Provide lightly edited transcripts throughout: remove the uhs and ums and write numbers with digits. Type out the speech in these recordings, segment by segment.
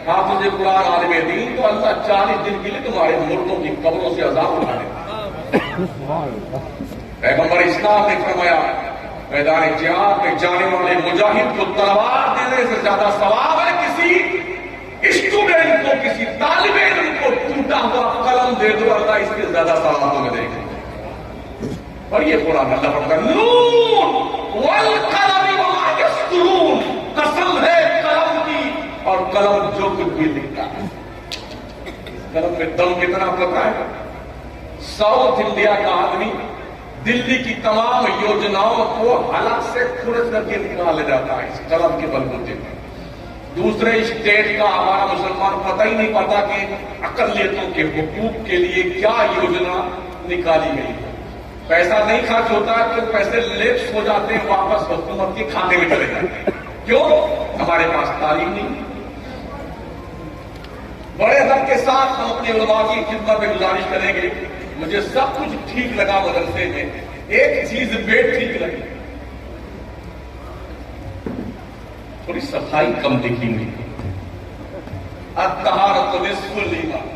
حافظ قرآن عالم دین، تو اللہ 40 دن کے لیے تمہارے مردوں کی قبروں سے عذاب اٹھا لے. پیغمبر اسلام نے فرمایا میدان جہاد میں جانے والے مجاہد کو تلوار دینے سے زیادہ ثواب ہے کسی اسٹوڈنٹ کو، کسی طالب علم کو ٹوٹا ہوا قلم دے دو، اللہ اس کے زیادہ ثواب تمہیں دے گا. اور یہ قرآن اللہ پڑھتا ہے نون والقلم وما یسطرون، قسم ہے قلم کی اور قلم جو کچھ بھی لکھتا ہے. قلم میں دم کتنا پتا ہے؟ ساؤتھ انڈیا کا آدمی دلی کی تمام یوجناؤں کو حلق سے کھرچ کر کے نکال لے جاتا ہے اس قلم کے بلبوتے پر. دوسرے اسٹیٹ کا ہمارا مسلمان پتہ ہی نہیں پتا کہ اقلیتوں کے حقوق کے لیے کیا یوجنا نکالی گئی ہے. پیسہ نہیں خرچ ہوتا ہے تو پیسے لیپس ہو جاتے ہیں، واپس حکومت کے کھاتے میں چلے جاتے ہیں. کیوں؟ ہمارے پاس تعلیم نہیں. بڑے ادب کے ساتھ ہم اپنے علماء کی خدمت میں گزارش کریں گے. مجھے سب کچھ ٹھیک لگا مدرسے میں، ایک چیز بے ٹھیک لگی، تھوڑی صفائی کم دکھی ہوئی. الطہارۃ نصف الایمان.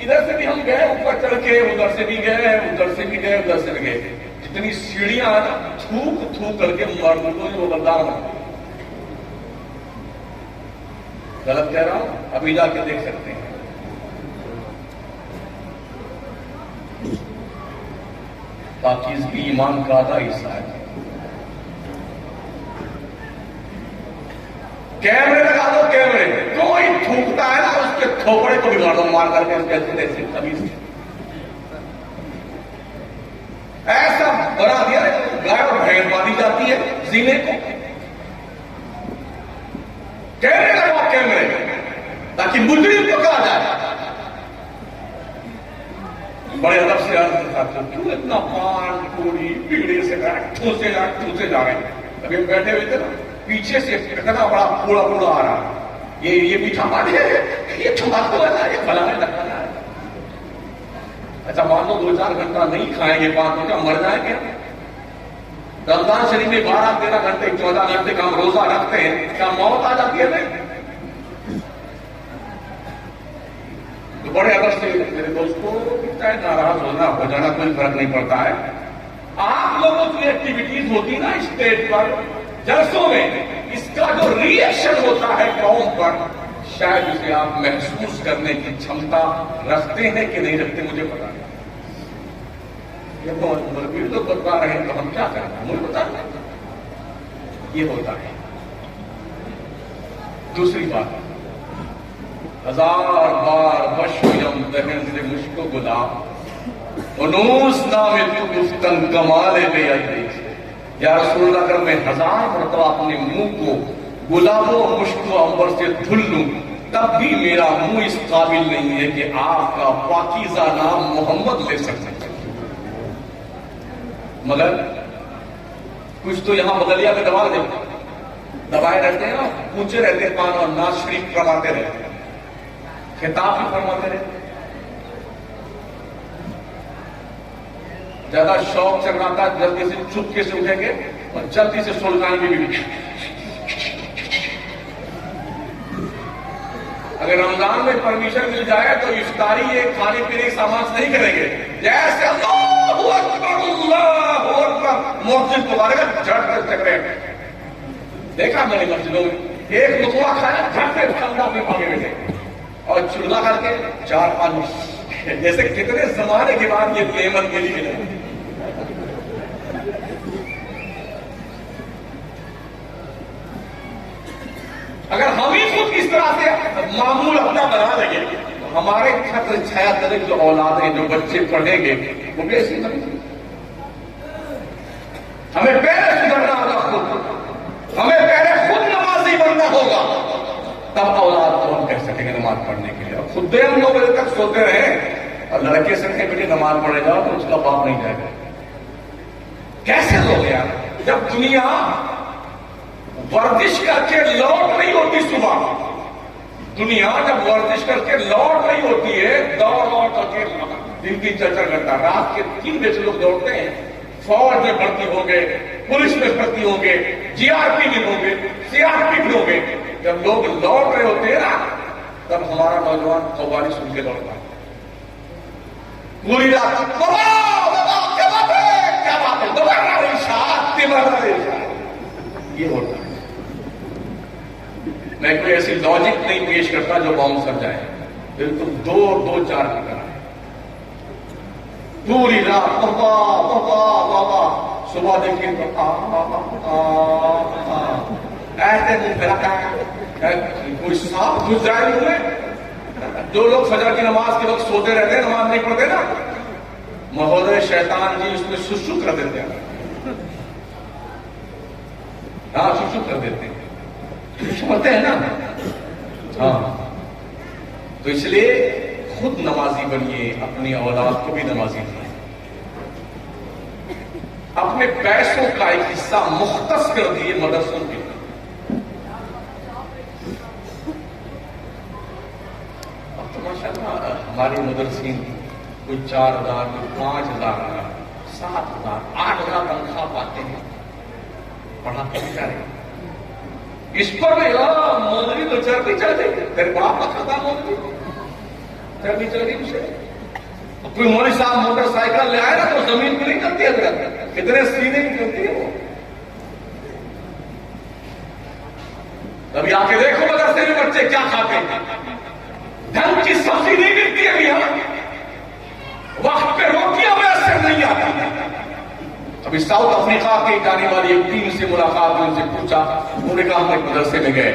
ادھر سے بھی ہم گئے اوپر چڑھ کے، ادھر سے بھی گئے، ادھر سے بھی گئے، ادھر سے بھی گئے. جتنی سیڑھیاں ہیں نا تھوک تھوک کر کے مردوں کو وہ بردار بنا. غلط کہہ رہا ہوں؟ ابھی جا کے دیکھ سکتے ہیں. پاکیزگی ایمان کا آدھا حصہ ہے. کیمرے لگا دو، کیمرے کوئی تھوکتا ہے نا اس کے تھوپڑے کو بگاڑ دو مار کر کے. اس کے تمیز ایسا بنا دیا گائے اور بھینس باندھی جاتی ہے زینے کو. کیمرے لگاؤ، کیمرے تاکہ مجرم پکڑا جائے. بڑے ادب سے عرض کرتا ہوں کیوں اتنا پان پوری پیڑے سے ٹھوسے جا رہے ہیں. ابھی ہم بیٹھے ہوئے تھے نا، پیچھے سے اتنا بڑا پوڑا پوڑا آ رہا، یہ میٹھا پانی ہے، یہ چھپاکو ہے، یہ فلاں لگانا ہے. اچھا مان لو 2-4 گھنٹہ نہیں کھائیں گے پان تو کیا مر جائیں گے؟ رمضان شریف میں 12-13 گھنٹے 14 گھنٹے کا ہم روزہ رکھتے ہیں، کیا موت آ جاتی ہے؟ نہیں. تو بڑے ادب سے میرے دوستوں چاہے ناراض ہونا ہو جانا کوئی فرق نہیں پڑتا ہے. آپ لوگوں کی ایکٹیویٹیز ہوتی نا اسٹیج پر جلسوں میں، اس کا جو ری ایکشن ہوتا ہے قوم پر، شاید اسے آپ محسوس کرنے کی چھمتا رکھتے ہیں کہ نہیں رکھتے مجھے پتا نہیں. یہ تو مربی لوگ بتا رہے ہیں تو ہم کیا کریں، مجھے بتا رہے ہیں. یہ ہوتا ہے. دوسری بات، 1000 بار بشویم دہن سے مشکو گلاب انوس نام تو گفتن کمال بے عدی. یا رسول اللہ اگر میں 1000 مرتبہ اپنے منہ کو گلاب و مشک و عنبر سے دھل لوں تب بھی میرا منہ اس قابل نہیں ہے کہ آپ کا پاکیزہ نام محمد لے سکتے. مگر کچھ تو یہاں بغلیہ میں دبائے رہتے ہیں نا، پوچھے رہتے ہیں پان اور ناز شریف فرماتے رہتے ہیں، خطاب بھی فرماتے رہتے ہیں. زیادہ شوق چل رہا تھا جلدی سے چپکے سے اٹھیں گے اور جلدی سے سلطان بھی. اگر رمضان میں پرمیشن مل جائے تو افطاری یہ کھانے پینے کے سامان سے نہیں کریں گے. جیسے اللہ اکبر مسجد تمہارے گھر جھٹ کر چکرے. دیکھا میں نے مسجدوں میں ایک لقمہ کھایا جھٹ سے ٹھنڈا میں پاگے بیٹھے اور چولہا کر کے 4-5 جیسے کتنے زمانے کے بعد یہ نعمت ملی ہے. اگر ہم ہی خود اس طرح سے معمول اپنا بنا لیں گے تو ہمارے چھتر چھایا تلے جو اولاد ہیں، جو بچے پڑھیں گے وہ بھی ایسی بنے گی. ہمیں پہلے سدھرنا ہوگا، ہمیں پہلے خود نمازی بننا ہوگا، تب اولاد کو ہم کہہ سکیں گے نماز پڑھنے کے لیے. خود ہم 9 بجے تک سوتے رہے اور لڑکے سے کہیں بیٹے نماز پڑھے جاؤ تو اس کا باپ نہیں جائے گا. کیسے لوگ یار؟ جب دنیا ورزش کر کے لوٹ نہیں ہوتی، صبح دنیا جب ورزش کر کے لوٹ نہیں ہوتی ہے، دوڑ کر کے دن کی 4 گھنٹہ، رات کے 3 بجے لوگ دوڑتے ہیں، فوج میں بھرتی ہوں گے، پولیس میں بھرتی ہوں گے، GRP میں ہوں گے، CRP میں ہوں گے. جب لوگ لوٹ رہے ہوتے ہیں نا تب ہمارا نوجوان قوالی سن کے لوٹتا ہے پوری رات کیا بات ہے دوبارہ یہ ہوتا ہے. میں کوئی ایسی لاجک نہیں پیش کرتا جو باؤنس کر جائے, بالکل دو چار کی طرح ہے. پوری رات بابا صبح دیکھیں ایسے نہیں پھیلا کوئی سانپ گھس جائے منہ میں. جو لوگ فجر کی نماز کے وقت سوتے رہتے ہیں, نماز نہیں پڑھتے نا, مہودے شیطان جی اس میں سسو کر دیتے ہیں. ہاں سسو کر دیتے ہیں, سمجھتے ہیں نا. ہاں تو اس لیے خود نمازی بنیے, اپنی اولاد کو بھی نمازی بنائیں. اپنے پیسوں کا ایک حصہ مختص کر دیے مدرسوں کے. اب تو ماشاءاللہ ہماری مدرسین کوئی 4,000 کوئی 5,000 7,000 8,000 تنخواہ پاتے ہیں, پڑھاتے ہیں جا رہے ہیں. اس پر بھی مولوی تو چربی چڑھ گئی, تیرے باپ کا کھاتا مولوی چربی چڑھ گئی اسے. کوئی مولوی صاحب موٹر سائیکل لے آئے نا تو زمین پہ نہیں کرتی ہے, کتنے سینے کی کرتی ہے وہ. ابھی آ کے دیکھو مدرسے میں بچے کیا کھاتے ہیں. ڈھنگ کی سبزی نہیں ملتی ابھی, وقت پہ روٹیاں میسر نہیں آتی. ابھی ساؤتھ افریقہ کی جانے والی ایک ٹیم سے ملاقات میں ان سے پوچھا, انہوں نے کہا ہم ایک مدرسے میں گئے,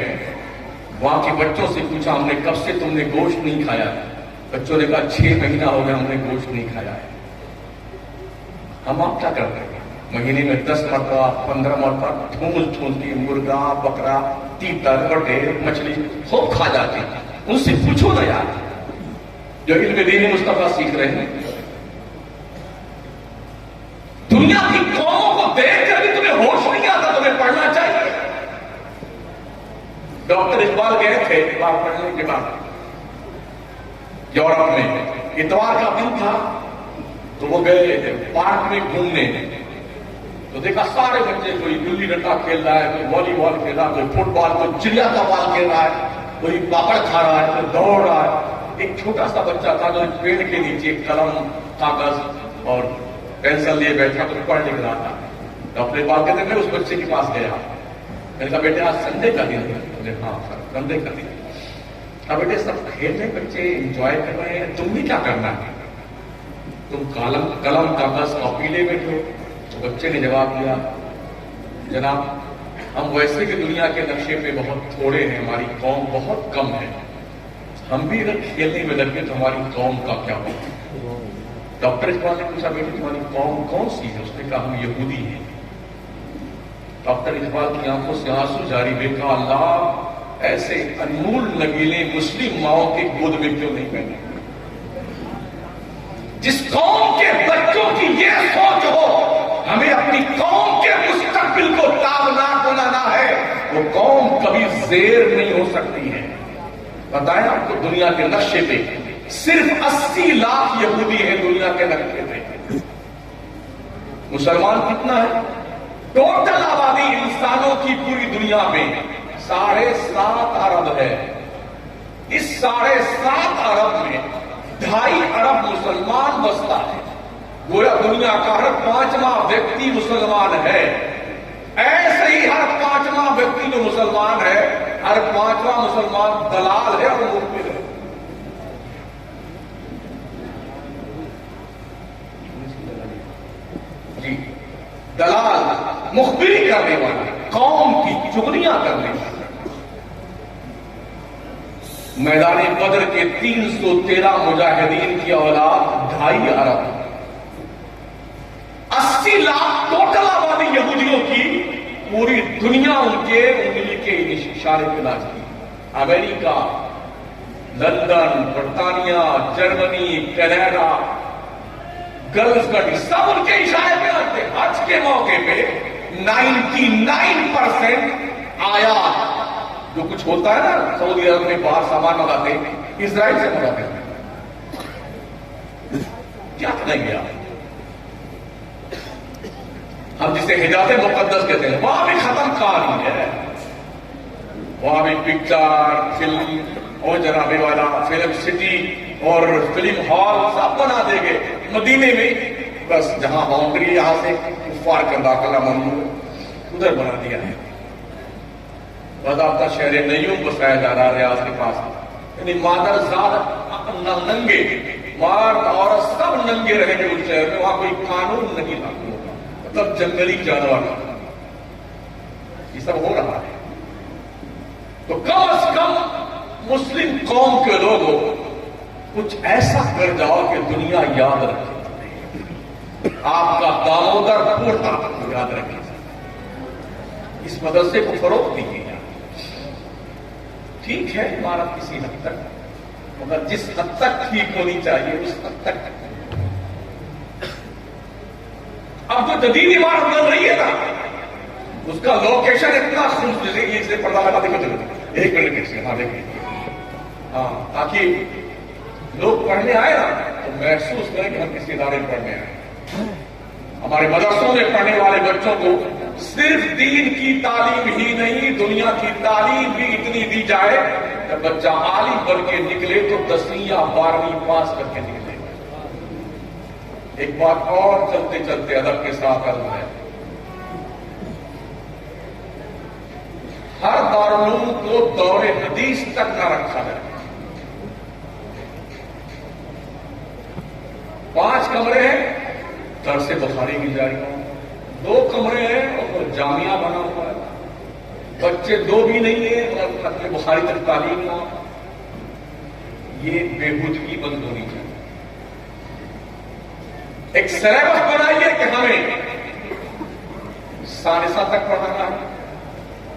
وہاں کے بچوں سے پوچھا ہم نے کب سے تم نے گوشت نہیں کھایا. بچوں نے کہا 6 مہینہ ہو گیا ہم نے گوشت نہیں کھایا ہے. ہم آپ کیا کرتے ہیں, مہینے میں 10 مرتبہ 15 مرتبہ ٹھول کے مرغا بکرا تیتر بٹیر مچھلی خوب کھا جاتے ہیں. ان سے پوچھو نا یار, جو علم دین مصطفیٰ سیکھ رہے ہیں. دنیا کی قوموں کو دیکھ کر بھی تمہیں ہوش نہیں آتا, تمہیں پڑھنا چاہیے. ڈاکٹر اقبال گئے تھے بات پڑھنے کے بعد یورپ میں, اتوار کا دن تھا تو وہ گئے پارک میں گھومنے. تو دیکھا سارے بچے, کوئی گلی ڈنڈا کھیل رہا ہے, کوئی والی بال کھیل رہا ہے, کوئی فٹ بال, کوئی چڑیا کا بال کھیل رہا ہے, کوئی پاپڑ کھا رہا ہے, کوئی دوڑ رہا ہے. ایک چھوٹا سا بچہ تھا جو ایک پیڑ کے نیچے قلم کاغذ اور پینسل لیے بیٹھا تو پڑھ لکھ رہا تھا. ڈاکٹر اقبال کہتے ہیں میں اس بچے کے پاس گیا, میں نے کہا بیٹے آج سنڈے کا دن ہے. ہاں سر سنڈے کا دن. اب بیٹے سب کھیل رہے بچے, انجوائے کر رہے ہیں, تم بھی کیا کرنا ہے, تم قلم کاغذ کاپی لے بیٹھو. تو بچے نے جواب دیا جناب ہم ویسے کہ دنیا کے نقشے پہ بہت تھوڑے ہیں, ہماری قوم بہت کم ہے, ہم بھی اگر کھیلنے میں لگے تو ہماری قوم کا کیا ہوگا. ڈاکٹر اقبال نے پوچھا بیٹے تمہاری قوم کون سی ہے, اس نے کہا ہم یہودی ہیں. ڈاکٹر اقبال کی آنکھوں سے آنسو جاری ہوئے, کہا اللہ ایسے انمول نگیلے مسلم ماؤں کے گود میں کیوں نہیں پہنے. جس قوم کے بچوں کی یہ سوچ ہو ہمیں اپنی قوم کے مستقبل کو تابناک بنانا ہے, وہ قوم کبھی زیر نہیں ہو سکتی ہے. بتائیں آپ کو دنیا کے نقشے پہ صرف 80 لاکھ یہودی ہیں دنیا کے نقشے پہ. مسلمان کتنا ہے, ٹوٹل آبادی انسانوں کی پوری دنیا میں 7.5 ارب ہے. اس 7.5 ارب میں 2.5 ارب مسلمان بستا ہے. گویا دنیا کا ہر 5واں ویکتی مسلمان ہے. ایسے ہی ہر 5واں ویکتی جو مسلمان ہے, ہر 5واں مسلمان دلال ہے اور مخبر ہے. جی دلال, مخبری کرنے والا, قوم کی چغلیاں کرنے والا. میدان بدر کے 313 مجاہدین کی اولاد 2.5 ارب, 80 لاکھ ٹوٹل آبادی یہودیوں کی, پوری دنیا ان کے انگلی کے اشارے پہ ناچتی. امریکہ, لندن, برطانیہ, جرمنی, کینیڈا, گلف کنٹری سب ان کے اشارے پہ ناچتے. حج کے موقع پہ 99% آیات جو کچھ ہوتا ہے نا, سعودی عرب میں باہر سامان منگاتے ہیں, اسرائیل سے منگاتے ہیں. کیا کریں گے آپ, ہم جسے حجاز مقدس کہتے ہیں وہاں بھی ختم کہانی ہے. وہاں بھی پکچر فلم اور جناب والا فلم سٹی اور فلم ہال سب بنا دے گے مدینے میں. بس جہاں باؤنڈری یہاں سے کفار کا داخلہ ممنوع ادھر بنا دیا ہے. باضابطہ شہر نیوم بسایا جا رہا ریاض کے پاس. یعنی مادر زاد ننگے مرد عورت سب ننگے رہیں گے اس شہر میں. وہاں کوئی قانون نہیں لاگو ہوگا. مطلب جنگلی جانور یہ سب ہو رہا ہے. تو کم از کم مسلم قوم کے لوگوں کچھ ایسا کر جاؤ کہ دنیا یاد رکھے. آپ کا دامودر پورتا یاد رکھے. اس مدرسے کو فروغ دیجیے. ٹھیک ہے عمارت کسی حد تک، مگر جس حد تک ٹھیک ہونی چاہیے اس حد تک. اب جو جدید عمارت بن رہی ہے نا اس کا لوکیشن اتنا خوبصورت سے پردہ لگا دیکھو. ایک منٹ سے ہاں دیکھیں. ہاں تاکہ لوگ پڑھنے آئے نا تو محسوس کریں کہ ہم کسی ادارے میں پڑھنے آئے. ہمارے مدرسوں میں پڑھنے والے بچوں کو صرف دین کی تعلیم ہی نہیں دنیا کی تعلیم بھی اتنی دی جائے کہ بچہ عالم بن کے نکلے تو 10ویں یا 12ویں پاس کر کے نکلے. ایک بات اور چلتے چلتے ادب کے ساتھ عرض ہے. ہر دارالعلوم کو دور حدیث تک نہ رکھا جائے. 5 کمرے ہیں درس بخاری کی جاری ہوں. 2 کمرے ہیں اور جامعہ بنا ہوا ہے. بچے 2 بھی نہیں ہیں اور ختم بخاری تک تعلیم نہ. یہ بےہودگی بند ہونی چاہیے. ایک سلیبس بنائیے کہ ہمیں ثالثہ تک پڑھانا ہے,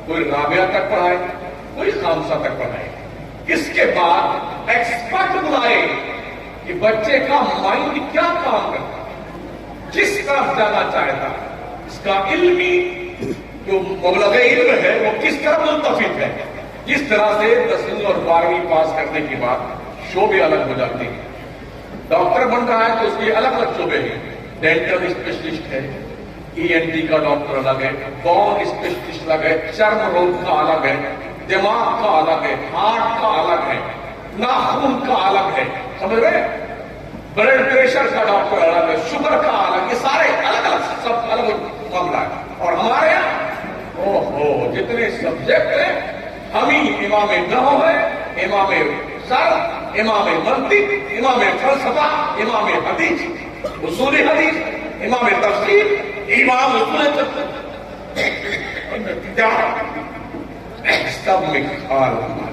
کوئی رابعہ تک پڑھائے, کوئی خامسہ تک پڑھائے. اس کے بعد ایکسپرٹ بلائے کہ بچے کا مائنڈ کیا کام کرتا ہے, کس طرف جانا چاہتا ہے, اس کا علمی جو مبلغ علم ہے وہ کس طرح منتفق ہے. جس طرح سے 10ویں اور 12ویں پاس کرنے کے بعد شعبے الگ ہو جاتے ہیں. ڈاکٹر بن رہا ہے تو اس کے الگ الگ شعبے ہیں. ڈینٹل اسپیشلسٹ ہے, ENT کا ڈاکٹر الگ ہے, بون اسپیشلسٹ الگ ہے, چرم روگ کا الگ ہے, دماغ کا الگ ہے, ہارٹ کا الگ ہے, ناخون کا الگ ہے. سمجھ رہے ہیں؟ بلڈ پریشر کا ڈاکٹر الگ ہے, شوگر کا الگ. یہ سارے الگ الگ سب الگ معاملہ ہے. اور ہمارے یہاں جتنے سبجیکٹ ہیں ہم ہی امام نحو ہے, امام صرف, امام منطق, امام فلسفہ, امام حدیث, اصول حدیث, امام تفسیر, امام اصول سب میں خال ہمارا.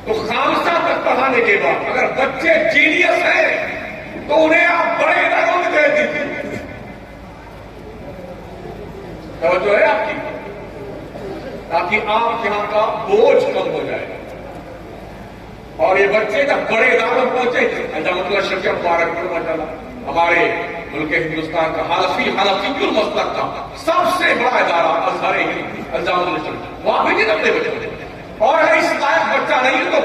تو خامسہ تک پڑھانے کے بعد اگر بچے جینیس ہیں تو انہیں آپ بڑے اداروں میں دے دیجیے. توجہ ہے آپ کی, تاکہ آپ یہاں کا بوجھ کم ہو جائے. اور یہ بچے جب بڑے اداروں پہنچے, علامۃ اللہ شفیع مبارک ماشاءاللہ ہمارے ملک ہندوستان کا حنفی المسلک کا سب سے بڑا ادارہ ازہر ہند, علامۃ اللہ شفیع, وہاں بھی نہیں اپنے بچے. اور اس لائق بچہ نہیں تو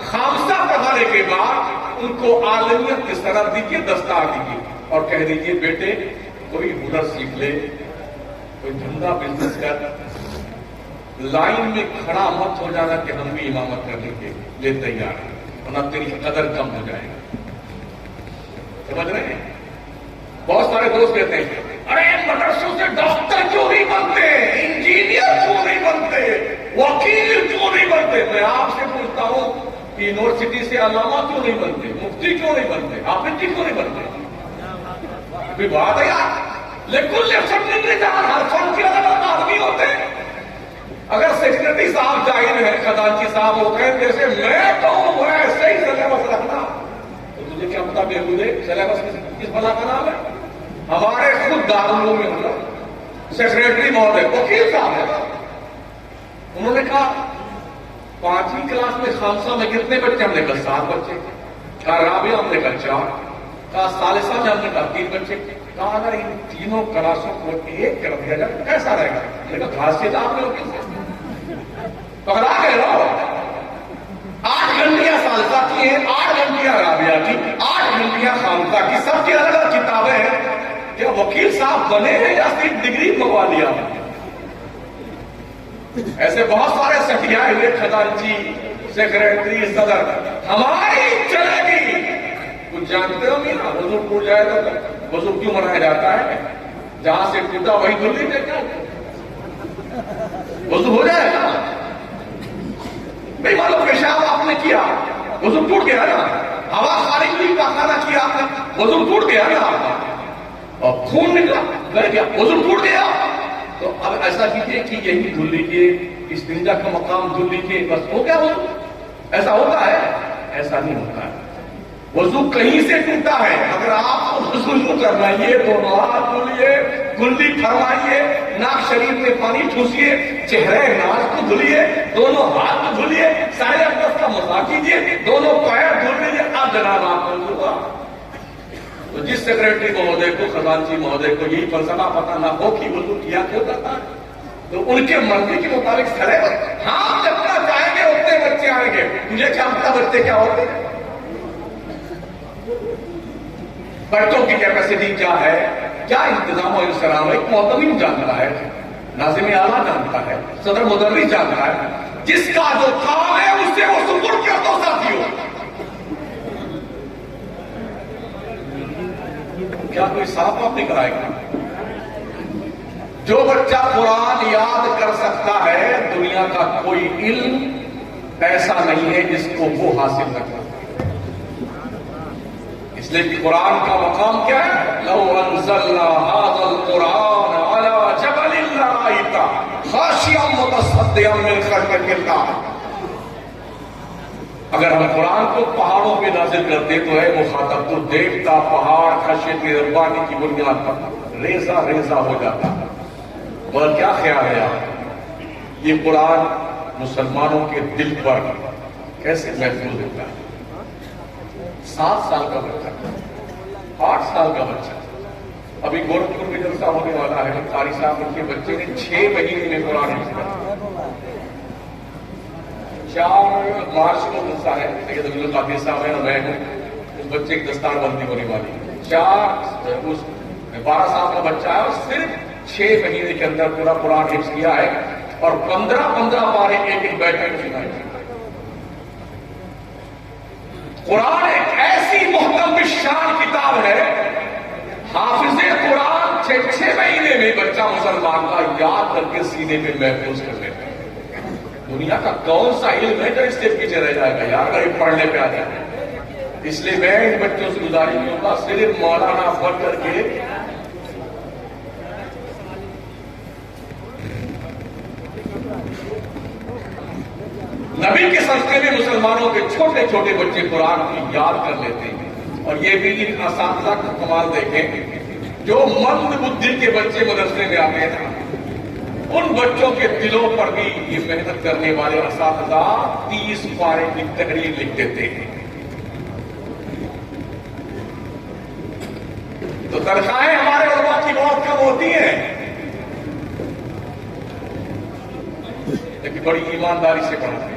خامسہ پڑھانے کے بعد ان کو عالمیت کی سند دیجیے, دستار دیجیے اور کہہ دیجیے بیٹے کوئی ہنر سیکھ لے, کوئی دھندا بزنس کر, لائن میں کھڑا مت ہو جانا کہ ہم بھی امامت کرنے کے لیے تیار ہیں, ورنہ تیری قدر کم ہو جائے گا. سمجھ رہے ہیں؟ بہت سارے دوست کہتے ہیں ارے مدرسوں سے ڈاکٹر کیوں نہیں بنتے, انجینئر کیوں نہیں بنتے, وکیل کیوں نہیں بنتے. میں آپ سے پوچھتا ہوں کہ یونیورسٹی سے علامہ کیوں نہیں بنتے, مفتی کیوں نہیں بنتے, حافظ کیوں نہیں بنتے؟ کوئی بات ہے یار. لیکن ہر فن کے الگ الگ آدمی ہوتے ہیں. اگر سیکرٹری صاحب جاہل ہے, خزانچی صاحب ہوتے ہیں جیسے میں تو ہوں, ایسے ہی سلیبس رکھنا, تو تجھے کیا پتا بےہودے سلیبس کس بلا کا نام ہے. ہمارے خود دارالعلوم میں ہوگا سیکرٹری موجود ہے, وکیل صاحب ہے. انہوں نے کہا 5ویں کلاس میں خامسہ میں کتنے بچے؟ ہم نے کہا 7 بچے. کہا رابعہ, ہم نے کہا 4. کہا ثالثہ میں ہم نے کہا 3 بچے. کہا اگر ان تینوں کلاسوں کو ایک کر دیا جائے کیسا رہے گا؟ میں نے کہا خاصیت آپ نے پکڑا کے رہو. 8 گھنٹیاں ثالثہ کی ہیں, 8 گھنٹیاں رابعہ کی, 8 گھنٹیاں خامسہ کی. سب کی الگ الگ کتابیں ہیں. کیا وکیل صاحب بنے ہیں یا صرف ڈگری منگوا لیا؟ ایسے بہت سارے سٹیائے ہوئے خزانچی، سیکریٹری، صدر، ہماری چلے گی. کچھ جانتے ہو میاں وضو ٹوٹ جائے تو وضو کیوں منایا جاتا ہے؟ جہاں سے ٹوٹا وہی دھل لیجیے کیا وضو ہو جائے گا؟ نہیں معلوم پیشاب آپ نے کیا وضو ٹوٹ گیا نا، ہوا خارج ہوئی پاخانہ کیا آپ نے وضو ٹوٹ گیا نا، اور خون نکلا گر گیا وضو ٹوٹ گیا. تو اب ایسا کیجیے کہ یہی دھل لیجیے، استنجا کا مقام دھل لیجیے، بس ہو گیا وضو. ایسا ہوتا ہے؟ ایسا نہیں ہوتا ہے. وضو کہیں سے ٹوٹا ہے. اگر آپ کو وضو کرنا ہے دونوں ہاتھ دھلیے، کلی فرمائیے، ناک شریف میں پانی ٹھوسیے، چہرے ناک کو دھلیے، دونوں ہاتھ دھلیے، سارے اقدس کا مسا کیجیے، دونوں پیر دھل لیجیے، آپ جناب آپ کو ہوا. تو جس سیکریٹری مہودے کو، خزانچی مہودے کو یہی فلسفہ پتہ نہ ہو کہ وضو کیا کیوں جاتا ہے، تو ان کے مرضی کے مطابق کھڑے ہو. ہاں جتنا چاہیں گے اتنے بچے آئیں گے. مجھے کیا پتا بچے کیا ہوتے ہیں؟ بچوں کی کیپیسٹی کیا ہے، کیا انتظام و انصرام ہے، ایک معتمد جانتا ہے، ناظم اعلیٰ جانتا ہے، صدر مدرس جانتا ہے. جس کا جو کام ہے اس سے وہ سپرد کر دو ساتھیوں. کیا کوئی صاف آپ نہیں کرائے گا؟ جو بچہ قرآن یاد کر سکتا ہے، دنیا کا کوئی علم ایسا نہیں ہے جس کو وہ حاصل نہ کر. اس لیے کہ قرآن کا مقام کیا ہے؟ لو انزلنا هذا القرآن على جبل لرأيته خاشعا متصدعا من خشية الله. اگر ہم قرآن کو پہاڑوں پہ نازل کرتے تو ہے مخاطب تو دیکھتا پہاڑ خشیت ربانی کی بنیاد پر ریزہ ریزہ ہو جاتا. اور کیا خیال ہے آپ یہ قرآن مسلمانوں کے دل پر کیسے محفوظ ہوتا ہے؟ 7 سال کا بچہ، 8 سال کا بچہ. ابھی گورکھپور میں جلسہ ہونے والا ہے، قاری صاحب ان کے بچے نے 6 مہینے میں قرآن حفظ 4 مارچ کو جلسہ ہے، سید عبد القادر صاحب ہیں اور میں ہوں. اس بچے کی دستار بندی ہونے والی ہے. 12 سال کا بچہ ہے اور صرف 6 مہینے کے اندر پورا قرآن حفظ کیا ہے اور 15 پارے ایک بیٹھے میں سنائے. قرآن ایک ایسی محکم شان کتاب ہے، حافظ قرآن 6 مہینے میں بچہ مسلمان کا یاد کر کے سینے میں محفوظ کر لیتا ہے. دنیا کا کون سا علم ہے جو اس سے پیچھے رہ جائے گا یار اگر یہ پڑھنے پہ آ جائے. اس لیے میں ان بچوں سے گزارش کروں گا صرف مولانا پڑھ کر کے نبی کے صدقے میں مسلمانوں کے چھوٹے چھوٹے بچے قرآن کی یاد کر لیتے ہیں. اور یہ بھی ان اساتذہ کا کمال دیکھیں جو مند بدھی کے بچے مدرسے میں آتے ہیں، ان بچوں کے دلوں پر بھی یہ محنت کرنے والے اساتذہ 30 پارے کی تحریر لکھ دیتے ہیں. تو تنخواہیں ہمارے علماء کی بہت کم ہوتی ہیں، لیکن بڑی ایمانداری سے پڑھتے ہیں.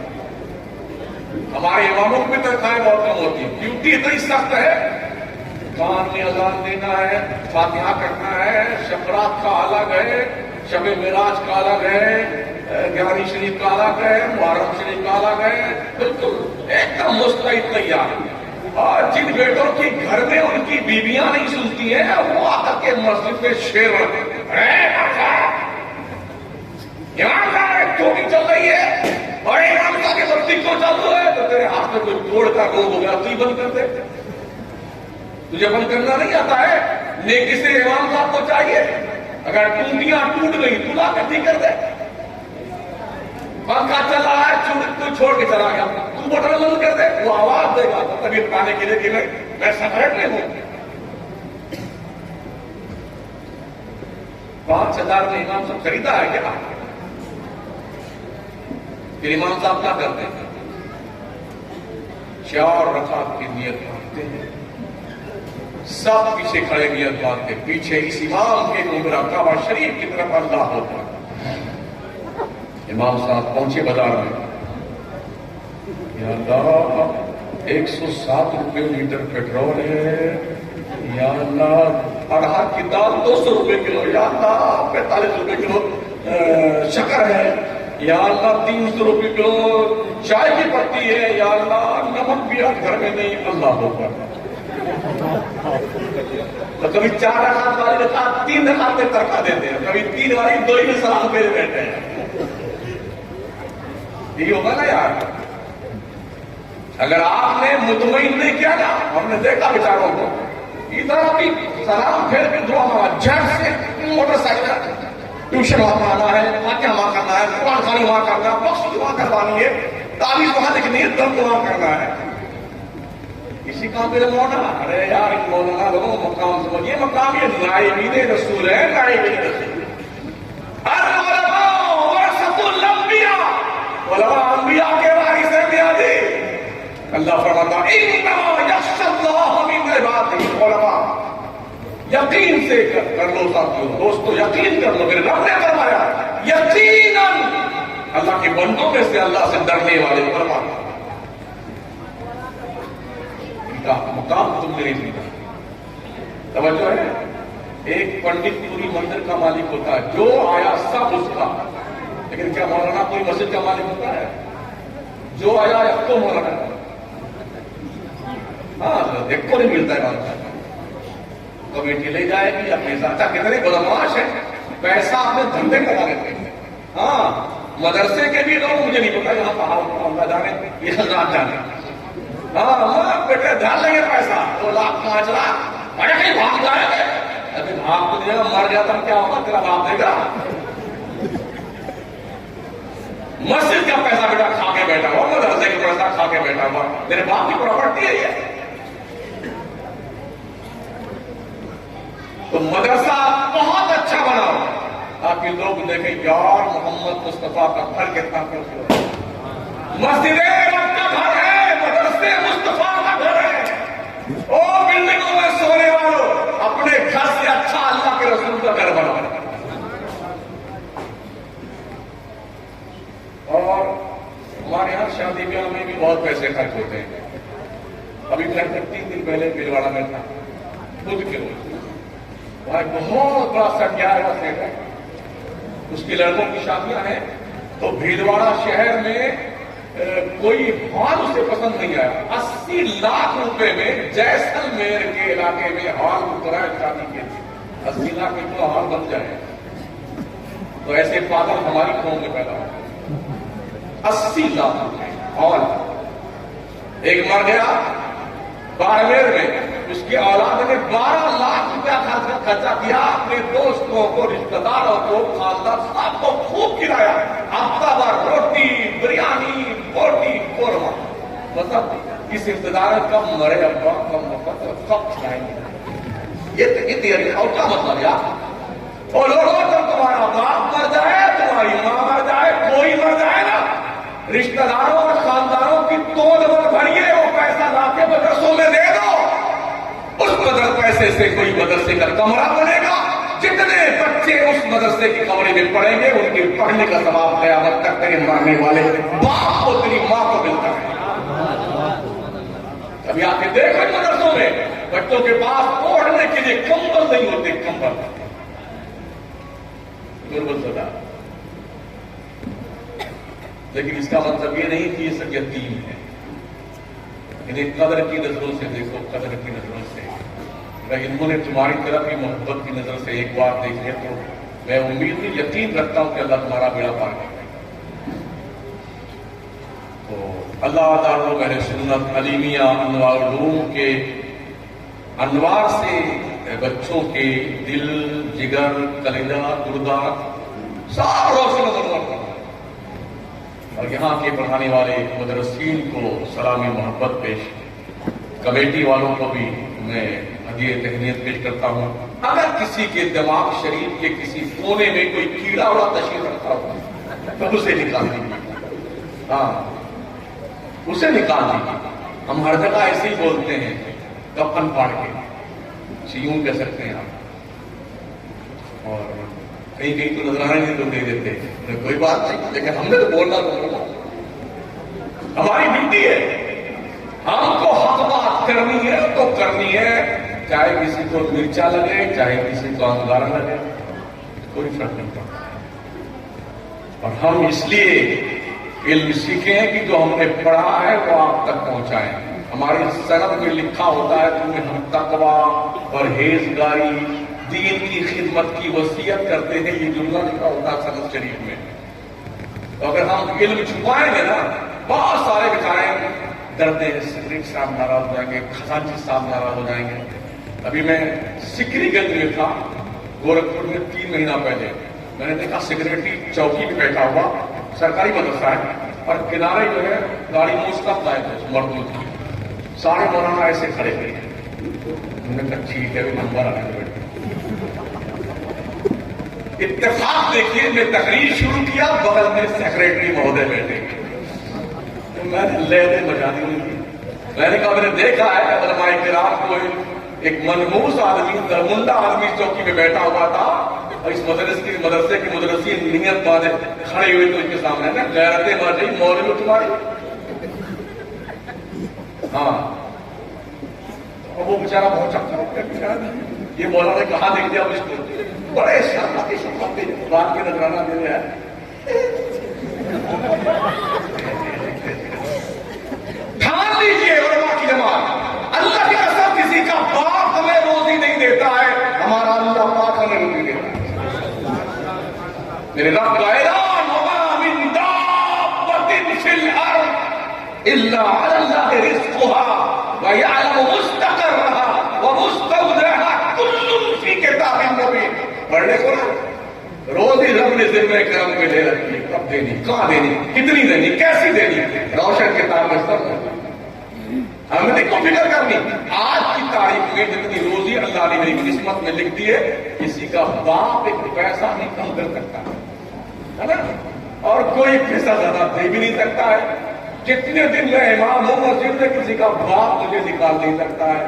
ہمارے اماموں کی تنخواہیں بہت کم ہوتی ہیں. ڈیوٹی اتنی سخت ہے، کان میں اذان دینا ہے، فاتحہ کرنا ہے، شب رات کا الگ ہے، شب معراج کا الگ ہے، گیارہویں شریف کا الگ ہے، محرم شریف کا الگ ہے. بالکل ایک دم مستعد تیار. اور جن بیٹوں کی گھر میں ان کی بیویاں نہیں سنتی ہیں وہ آ کر کے مسجد میں شیر چوکی چل رہی ہے اور امام صاحب کے بستی کیوں چل رہا ہے تو تیرے ہاتھ میں کوئی توڑ کا روگ ہو گیا تو بند کر دے. تجھے بند کرنا نہیں آتا ہے؟ نیکی سے امام صاحب کو چاہیے اگر ٹوٹیاں ٹوٹ گئی تو لا کر ٹھیک کر دے. پنکھا چلا ہے تو چھوڑ کے چلا گیا تو بٹن بند کر دے، وہ آواز دے گا طبیعت پانے کے لیے کہ میں سپریٹ نہیں ہوں. 5,000 میں امام صاحب خریدا ہے کیا؟ پھر امام صاحب کیا کرتے ہیں؟ 4 رکعت کی نیت باندھتے ہیں، سب پیچھے کھڑے نیت باندھتے، پیچھے اس امام کے عمرہ کعبہ شریف کی طرف اللہ ہوتا. امام صاحب پہنچے بازار میں، یا اللہ 107 روپے لیٹر پیٹرول ہے، یا اللہ ارہر کی دال 200 روپے کلو، یا اللہ 45 روپے کلو شکر ہے، یا اللہ 300 روپے کلو چائے کی پتی ہے، یا اللہ نمک بھی گھر میں نہیں، اللہ اکبر۔ تو کبھی 4 رکعت والی رکعت 3 رکعت میں ترکا دیتے ہیں، کبھی 3 والی 2 ہی میں سلام پھیرے بیٹھے ہیں۔ یہ ہوگا نا یار؟ اگر آپ نے مطمئن نہیں کیا نا، ہم نے دیکھا بیچاروں کو ادھر ابھی سلام پھیر کے دعا مانگا، جھٹ سے موٹر سائیکل ٹیوشن وہاں پڑھانا ہے، فاتحہ وہاں کرنا ہے، قرآن خوانی وہاں کرنا ہے، بخش وہاں کروانی ہے، تعویذ وہاں لکھنی ہے، درد وہاں کرنا ہے۔ اسی کام پہ مولانا، ارے یار مولانا لوگوں مقام سمجھیے، مقام یہ نائبین رسول ہے، نائبین رسول۔ العلماء ورثۃ الانبیاء، علماء انبیاء کے وارث ہیں میاں۔ اللہ فرماتا انما یخشی اللہ من عبادہ العلماء۔ یقین سے کر لو ساتھیو، دوستو یقین کر لو، میرے رب نے فرمایا یقیناً اللہ کے بندوں میں سے اللہ سے ڈرنے والے فرمایا۔ ان کا مقام تم نے نہیں سیکھا۔ توجہ ہے، ایک پنڈت پوری مندر کا مالک ہوتا ہے، جو آیا سب اس کا، لیکن کیا مولانا کوئی مسجد کا مالک ہوتا ہے؟ جو آیا ایک کو مولانا، ہاں ایک کو نہیں ملتا ہے مولانا۔ کمیٹی لے جائے گی اپنے ساتھ، کتنے بدماش ہیں، پیسہ اپنے دھندے میں لگا لیتے ہیں۔ ہاں مدرسے کے بھی لوگ، مجھے نہیں پتا یہاں پہاڑ اللہ جانے، یہ حضرات جانے، ہاں بیٹے ڈال لیں گے پیسہ 2 لاکھ 5 لاکھ، ارے کہیں بھاگ جائے گے، ابھی بھاگ تو دے گا، مر گیا تھا کیا ہوگا، تیرا باپ دے گا۔ مسجد کا پیسہ بیٹا کھا کے بیٹھا ہوا، مدرسے کا پیسہ کھا کے بیٹھا ہوا، میرے باپ کی پراپرٹی ہے یہ۔ تو مدرسہ بہت اچھا بناؤ تاکہ لوگ دیکھیں یار محمد مصطفیٰ کا گھر کتنا خوبصورت ہے، مسجد رب کا گھر ہے، مدرسے مصطفیٰ کا گھر ہے۔ او بلڈنگوں میں سونے والوں، اپنے گھر سے اچھا اللہ کے رسول کا گھر بناؤ۔ اور ہمارے یہاں شادی بیاہ میں بھی بہت پیسے خرچ ہوتے ہیں۔ ابھی میں 3 دن پہلے بھیلواڑہ میں تھا، خود کے روز بھائی بہت بڑا سٹیارہ سیٹ ہے، اس کی لڑکوں کی شادیاں ہیں، تو بھیلواڑہ شہر میں کوئی ہال اسے پسند نہیں آیا، 80 لاکھ روپے میں جیسلمیر کے علاقے میں ہال اترا ہے شادی کے لیے، 80 لاکھ میں تو ہال بن جائے۔ تو ایسے پاگل ہماری قوم میں پیدا ہو، 80 لاکھ روپے ہال۔ ایک مر گیا بارمیر میں، اس کی اولاد نے 12 لاکھ روپیہ خرچہ کیا، اپنے دوستوں کو، رشتہ داروں کو، خاندان سب کو خوب کھلایا، ہفتہ بھر روٹی بریانی بوٹی قورمہ، مطلب اس اقتدار میں کم مرے ابا کم وقت کب کھلائیں گے، یہ تیاری اور کیا مطلب یار؟ اور لوگوں جب تمہارا باپ مر جائے، تمہاری ماں مر جائے، کوئی مر جائے نا، رشتہ داروں اور خاندانوں کی توڑ مت بھریے، وہ پیسہ لا کے مدرسوں میں دے دو، اس پیسے سے کوئی مدرسے کا کمرہ بنے گا، جتنے بچے اس مدرسے کی کمرے میں پڑھیں گے ان کے پڑھنے کا ثواب قیامت تک تیرے مرنے والے باپ کو، تیری ماں کو ملتا ہے۔ کبھی آپ نے دیکھا مدرسوں میں بچوں کے پاس اوڑھنے کے لیے کمبل نہیں ہوتے، کمبل غربت زدہ۔ لیکن اس کا مطلب یہ نہیں کہ یہ سب یتیم ہے، انہیں قدر کی نظروں سے دیکھو، قدر کی نظروں سے۔ اگر انہوں نے تمہاری طرف ہی محبت کی نظر سے ایک بار دیکھ لیا تو میں امید نہیں، یقین رکھتا ہوں کہ اللہ تمہارا بیڑا پار کرے گا۔ تو اللہ تعالیٰ اہل سنت علیمیہ انوار العلوم کے انوار سے بچوں کے دل، جگر، کلیجہ، گردہ سب روشن منور کرنا، اور یہاں کے پڑھانے والے مدرسین کو سلامی محبت پیش، کمیٹی والوں کو بھی میں ہدیہ تہنیت پیش کرتا ہوں۔ اگر کسی کے دماغ شریف کے کسی کونے میں کوئی کیڑا اڑا تشریف رکھتا ہو تو اسے نکال دیجیے، ہاں اسے نکال دیجیے۔ ہم ہر جگہ ایسے ہی بولتے ہیں کفن پاڑ کے، یوں کہہ سکتے ہیں آپ، اور کہیں کہیں تو نظرانے نہیں تو دے دیتے، کوئی بات نہیں، لیکن ہم نے تو بولنا تو ہماری ڈیوٹی ہے، ہم کو حق بات کرنی ہے تو کرنی ہے، چاہے کسی کو مرچا لگے، چاہے کسی کو انگارہ لگے، کوئی فرق نہیں پڑتا۔ اور ہم اس لیے علم سیکھیں کہ جو ہم نے پڑھا ہے وہ آپ تک پہنچائیں. ہماری سند میں لکھا ہوتا ہے تمہیں ہم تقویٰ، پرہیزگاری، دین کی خدمت کی وصیت کرتے ہیں. یہ جملہ لکھا ہوتا ہے سند شریف میں. تو اگر ہم علم چھپائیں گے نا، بہت سارے بیچارے ڈرتے ہیں، سکریٹری صاحب ناراض ہو جائیں گے، خزانچی صاحب ناراض ہو جائیں گے. ابھی میں سکری گنج میں تھا گورکھپور میں 3 مہینہ پہلے. میں نے دیکھا سیکرٹری چوکی پہ بیٹھا ہوا، سرکاری مدرسہ ہے، اور کنارے جو ہے گاڑی موسٹف لائے تھے مردوں کی. سارے مولانا ایسے کھڑے ہوئے. میں نے کہا ٹھیک ہے نمبر آنے کے بیٹھے. اتفاق دیکھیے میں تقریر شروع کیا، بغل میں سیکرٹری مہودے بیٹھے. تو میں نے لہریں بجا دی. میں نے کہا میں نے دیکھا ہے علماء کرام کو ایک منحوس آدمی، درمندہ آدمی چوکی میں بیٹھا ہوا تھا، اور اس مدرسے کی مدرسی نیت بازے کھڑے ہوئے تو اس کے سامنے نا غیرتیں مر گئی. مولوی تمہاری ہاں. وہ بیچارہ بہت چکا، یہ مولانا نے کہا دیکھ دیا اس کو، بڑے شرماتی شرماتے رات کے نذرانہ دے رہے ہیں. ٹھان لیجیے علماء کی جماعت، اللہ کی قسم کسی کا باپ ہمیں روزی نہیں دیتا ہے، ہمارا اللہ پاک ہمیں روزی دیتا ہے. میرے رب کا اعلان، وما من دابۃ فی الارض الا علی اللہ رزقها ویعلم مستقرها ومستودعها کل فی کتاب مبین. پڑھنے کو نا روزی رب نے ذمہ کرم پہ لے رکھی ہے، کب دینی، کہاں دینی، کتنی دینی، کیسی دینی، روشن کتاب میں سب ہے. ہمیں دیکھو فکر کرنی. آج کی تاریخ میں جتنی روزی اللہ نے میری قسمت میں لکھ دی ہے، کسی کا باپ ایک پیسہ نہیں کم کر سکتا ہے نا، اور کوئی پیسہ زیادہ دے بھی نہیں سکتا ہے. جتنے دن میں امام ہوں مسجد میں کسی کا باپ مجھے نکال نہیں سکتا ہے.